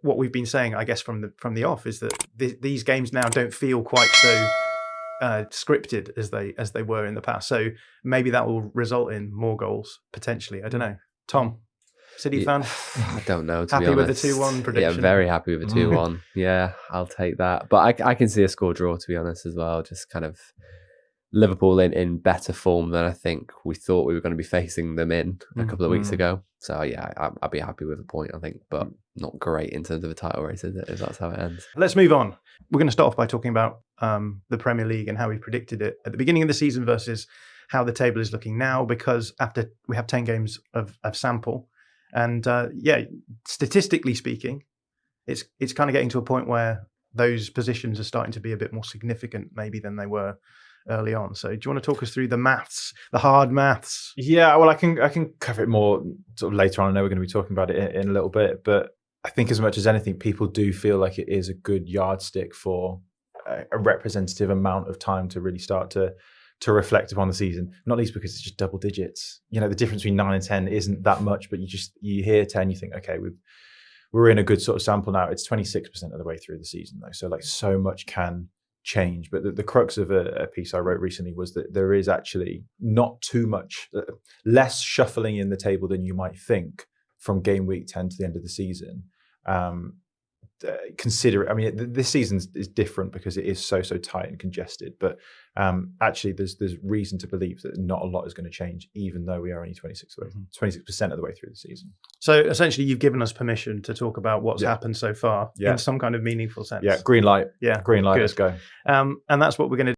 what we've been saying, I guess, from the off, is that these games now don't feel quite so scripted as they were in the past. So maybe that will result in more goals potentially. I don't know. Tom, City fan? I don't know. Happy with the 2-1 prediction? Yeah, very happy with the 2-1. Yeah, I'll take that. But I can see a score draw, to be honest, as well. Just kind of Liverpool in better form than I think we thought we were going to be facing them in a couple of weeks ago. So yeah, I'd be happy with a point, I think, but not great in terms of a title race, is it, if that's how it ends. Let's move on. We're going to start off by talking about the Premier League and how we predicted it at the beginning of the season versus how the table is looking now, because after we have 10 games of sample, and statistically speaking, it's kind of getting to a point where those positions are starting to be a bit more significant maybe than they were early on. So do you want to talk us through the maths, the hard maths? Yeah, well, I can cover it more sort of later on. I know we're going to be talking about it in a little bit, but I think as much as anything, people do feel like it is a good yardstick for a representative amount of time to really start to reflect upon the season, not least because it's just double digits. You know, the difference between 9 and 10 isn't that much, but you hear 10, you think, okay, we're in a good sort of sample now. It's 26% of the way through the season though, so like so much can change. But the crux of a piece I wrote recently was that there is actually not too much, less shuffling in the table than you might think from game week 10 to the end of the season. Consider, I mean, this season is different because it is so tight and congested, but actually there's reason to believe that not a lot is going to change, even though we are only 26% of the way through the season. So essentially you've given us permission to talk about what's happened so far in some kind of meaningful sense. Yeah, green light. Yeah, green light. Good. Let's go. And that's what we're going to